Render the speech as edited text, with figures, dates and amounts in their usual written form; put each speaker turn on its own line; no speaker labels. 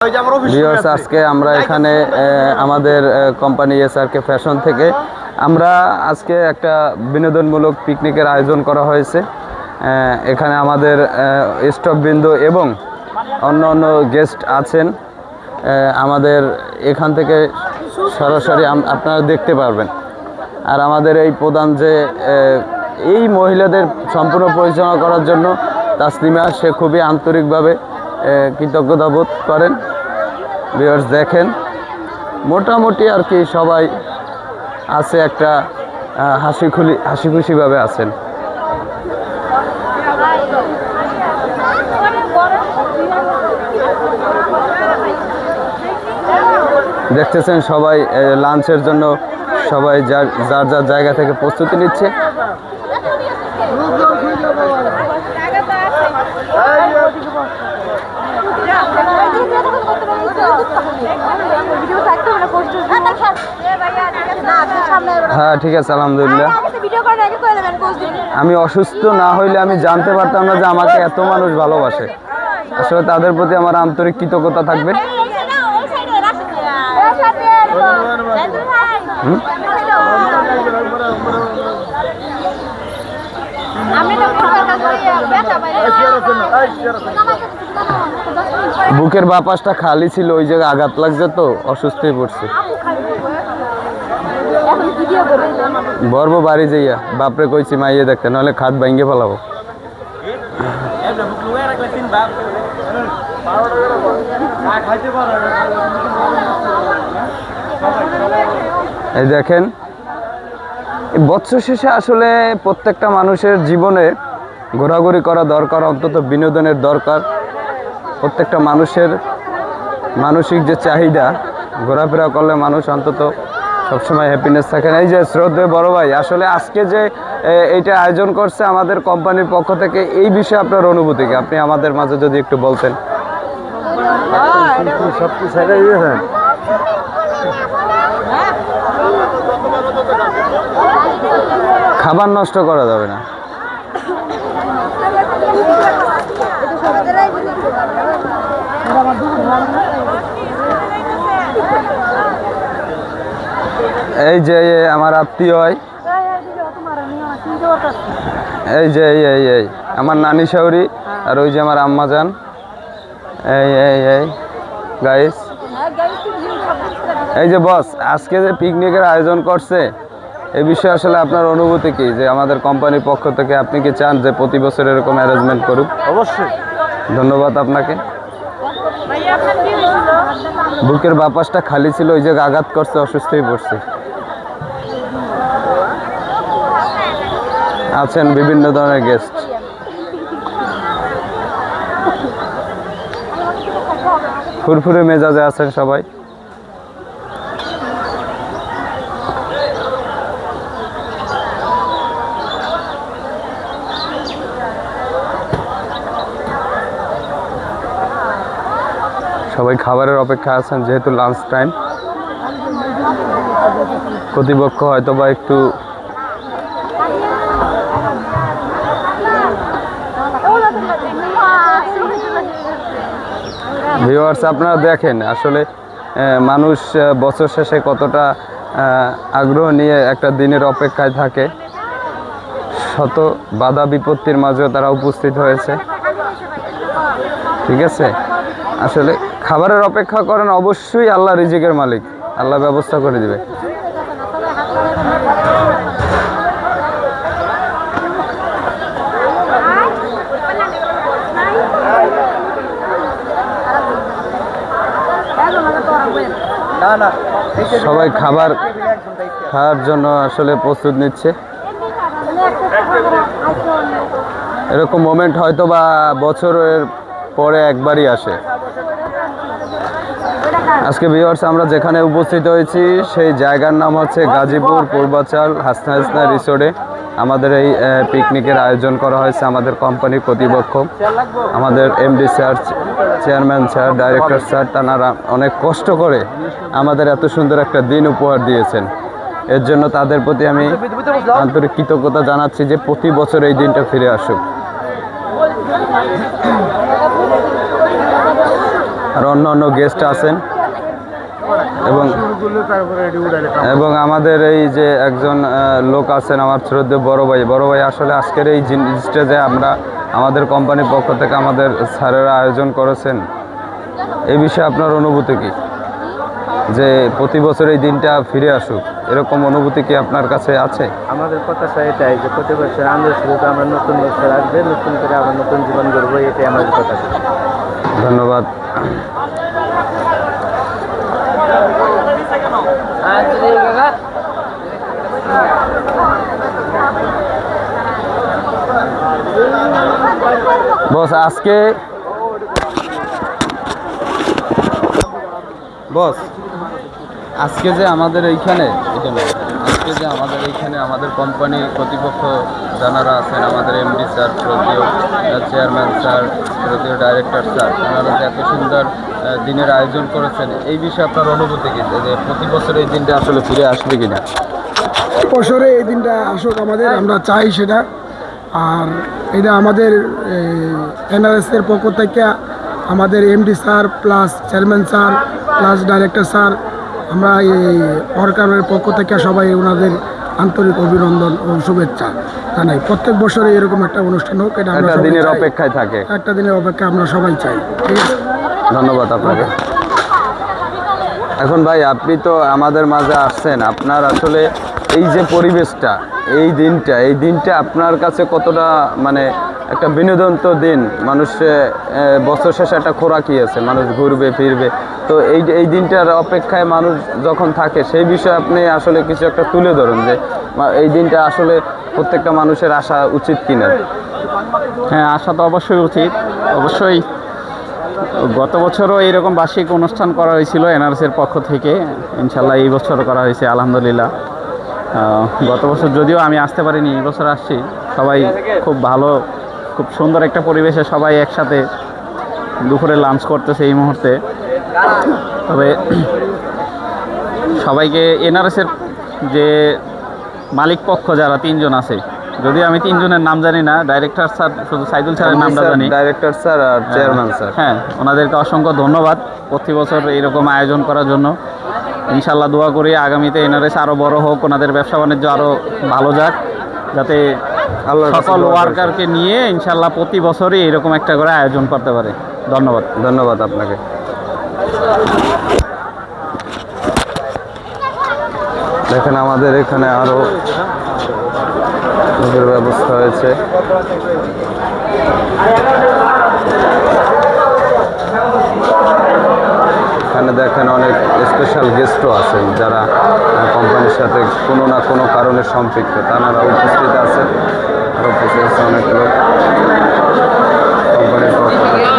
Viewers, আজকে আমরা এখানে আমাদের কোম্পানি এসআরকে ফ্যাশন থেকে আমরা আজকে একটা বিনোদনমূলক পিকনিকের আয়োজন করা হয়েছে। এখানে আমাদের স্টাফবৃন্দ এবং অন্য অন্য গেস্ট আছেন। আমাদের এখান থেকে সরাসরি আপনারা দেখতে পারবেন। আর আমাদের এই প্রধান যে এই মহিলাদের সম্পূর্ণ পরিচালনা করার জন্য তাসলিমা, সে খুবই আন্তরিকভাবে কৃতজ্ঞতা বোধ করেন। ভিউয়ার্স দেখেন, মোটামুটি আর কি সবাই আছে, একটা হাসি খুশিভাবে আছেন। দেখতেছেন সবাই লাঞ্চের জন্য সবাই যার যার জায়গা থেকে প্রস্তুতি নিচ্ছে। হ্যাঁ ঠিক আছে, আলহামদুলিল্লাহ। আমি অসুস্থ না হইলে আমি জানতে পারতাম না যে আমাকে এত মানুষ ভালোবাসে। আসলে তাদের প্রতি আমার আন্তরিক কৃতজ্ঞতা থাকবে। বুকের বাপাসটা খালি ছিল, ওই জায়গায় আঘাত লাগছে তো অসুস্থ হয়ে পড়ছে। বর্ব বাড়ি যাইয়া বাপরে কইছি মাইয়ে দেখতে, নাহলে খাট ভাঙ্গে ফেলাবো। এই দেখেন, বছর শেষে আসলে প্রত্যেকটা মানুষের জীবনে ঘোরাঘুরি করা দরকার, অন্তত বিনোদনের দরকার। প্রত্যেকটা মানুষের মানসিক যে চাহিদা, ঘোরাফেরা করলে মানুষ অন্তত সবসময় হ্যাপিনেস থাকে। এই যে শ্রদ্ধেয় বড় ভাই, আসলে আজকে যে এইটা আয়োজন করছে আমাদের কোম্পানির পক্ষ থেকে, এই বিষয়ে আপনার অনুভূতি কি আপনি আমাদের মাঝে যদি একটু বলতেন। খাবার নষ্ট করা যাবে না। এই যে আমার আত্মীয় হয়, এই যে এই আমার নানি শাউরি, আর ওই যে আমার আম্মা যান। এই গাইস, এই যে বস আজকে যে পিকনিকের আয়োজন করছে, এই বিষয়ে আসলে আপনার অনুভূতি কি, যে আমাদের কোম্পানির পক্ষ থেকে আপনি কি চান যে প্রতি বছর এরকম অ্যারেঞ্জমেন্ট করুক?
অবশ্যই।
ধন্যবাদ আপনাকে। বুকের বাপাসটা খালি ছিল, ওই জায়গায় আঘাত করছে, অসুস্থ হয়ে পড়ছে। আছেন বিভিন্ন ধরনের গেস্ট। ফুরফুরে মেজাজে আছেন সবাই। সবাই খাবারের অপেক্ষা আছেন, যেহেতু লাঞ্চ টাইম। কর্তৃপক্ষ হয়তো বা একটু ভিউয়ার্স, আপনারা দেখেন আসলে মানুষ বছর শেষে কতটা আগ্রহ নিয়ে একটা দিনের অপেক্ষায় থাকে। শত বাধা বিপত্তির মাঝেও তারা উপস্থিত হয়েছে। ঠিক আছে, আসলে খাবারের অপেক্ষা করেন, অবশ্যই আল্লাহ রিজিকের মালিক, আল্লাহ ব্যবস্থা করে দিবে। সবাই খাবার খাওয়ার জন্য আসলে প্রস্তুত নিচ্ছে। এরকম মোমেন্ট হয়তো বা বছরের পরে একবারই আসে। আজকে ভিউয়ার্স, আমরা যেখানে উপস্থিত হয়েছি সেই জায়গার নাম হচ্ছে গাজীপুর পূর্বাচল হাসনা রিসোর্টে। আমাদের এই পিকনিকের আয়োজন করা হয়েছে আমাদের কোম্পানির কর্তৃপক্ষ, আমাদের MD sir, chairman sir, director sir, তারা অনেক কষ্ট করে আমাদের এত সুন্দর একটা দিন উপহার দিয়েছেন। এর জন্য তাদের প্রতি আমি আন্তরিক কৃতজ্ঞতা জানাচ্ছি যে প্রতি বছর এই দিনটা ফিরে আসুক। আর অন্য অন্য গেস্ট আছেন এবং এবং আমাদের এই যে একজন লোক আছেন আমার শ্রদ্ধেয় বড় ভাই আসলে আজকের এই স্টেজে আমরা আমাদের কোম্পানির পক্ষ থেকে আমাদের স্যারেরা আয়োজন করেছেন এই বিষয়ে আপনার অনুভূতি কি যে প্রতি বছর এই দিনটা ফিরে আসুক এরকম অনুভূতি কি আপনার কাছে আছে?
আমাদের প্রত্যাশা এটাই যে প্রতি বছর আমাদের শুরুতে আমরা নতুন বছর আসবে, নতুন করে আবার নতুন জীবন গড়বো, এটাই আমাদের প্রত্যাশা।
ধন্যবাদ। বস আজকে যে আমাদের এইখানে আমাদের কোম্পানি কর্তৃপক্ষ যারা আছেন আমাদের এমডি স্যার, শ্রদ্ধেয় চেয়ারম্যান স্যার, শ্রদ্ধেয় ডাইরেক্টর স্যার, ওনারা যে এত সুন্দর দিনের আয়োজন করেছেন এই বিষয়ে আপনার অনুভূতি কি যে প্রতি বছর এই দিনটা আসলে ফিরে আসবে কিনা?
বছরে এই দিনটা আসুক আমাদের, আমরা চাই সেটা। আর এটা আমাদের এনআরএসের পক্ষ থেকে আমাদের MD sir plus chairman sir plus director sir, আমরা এই সরকারের পক্ষ থেকে সবাই ওনাদের আন্তরিক অভিনন্দন ও শুভেচ্ছা জানাই। প্রত্যেক বছরে এরকম একটা অনুষ্ঠান হোক, এটা আমরা
দিনের অপেক্ষায় থাকে,
একটা দিনের অপেক্ষা আমরা সবাই চাই। ঠিক আছে,
ধন্যবাদ আপনাকে। এখন ভাই আপনি তো আমাদের মাঝে আসছেন, আপনার আসলে এই যে পরিবেশটা এই দিনটা আপনার কাছে কতটা মানে একটা বিনোদন তো দিন, মানুষ বছর শেষে একটা খোরাকি আছে, মানুষ ঘুরবে ফিরবে, তো এই দিনটার অপেক্ষায় মানুষ যখন থাকে সেই বিষয়ে আপনি আসলে কিছু একটা তুলে ধরুন যে এই দিনটা আসলে প্রত্যেকটা মানুষের আসা উচিত কিনা।
হ্যাঁ, আসা তো অবশ্যই উচিত। অবশ্যই গত বছরও এইরকম বার্ষিক অনুষ্ঠান করা হয়েছিল এনআরএসের পক্ষ থেকে, ইনশাল্লাহ এই বছরও করা হয়েছে আলহামদুলিল্লাহ। গত বছর যদিও আমি আসতে পারিনি, এই বছর আসছি। সবাই খুব ভালো, খুব সুন্দর একটা পরিবেশে সবাই একসাথে দুপুরে লাঞ্চ করতেছে এই মুহূর্তে। তবে সবাইকে এনআরএসের যে মালিক পক্ষ যারা 3 জন আছে, যদিও আমি 3 জনের নাম জানি না, ডাইরেক্টর স্যার শুধু সাইদুল স্যারের নামটা জানি,
ডাইরেক্টর স্যার আর চেয়ারম্যান স্যার।
হ্যাঁ, ওনাদেরকে অসংখ্য ধন্যবাদ প্রতি বছর এরকম আয়োজন করার জন্য। ইনশাল্লাহ দোয়া করি আগামীতে এনআরএস আরও বড় হোক, ওনাদের ব্যবসা বাণিজ্য আরও ভালো যাক, যাতে সকল ওয়ার্কারকে নিয়ে ইনশাল্লাহ প্রতি বছরই এরকম একটা করে আয়োজন করতে পারে।
ধন্যবাদ আপনাকে। দেখেন আমাদের এখানে আরো ব্যবস্থা হয়েছে। এখানে দেখেন অনেক স্পেশাল গেস্টও আছেন যারা কোম্পানির সাথে কোনো না কোনো কারণে সম্পৃক্ত, তারা উপস্থিত আছেন। আরও উপস্থিত আছে অনেক লোক কোম্পানির পক্ষ থেকে।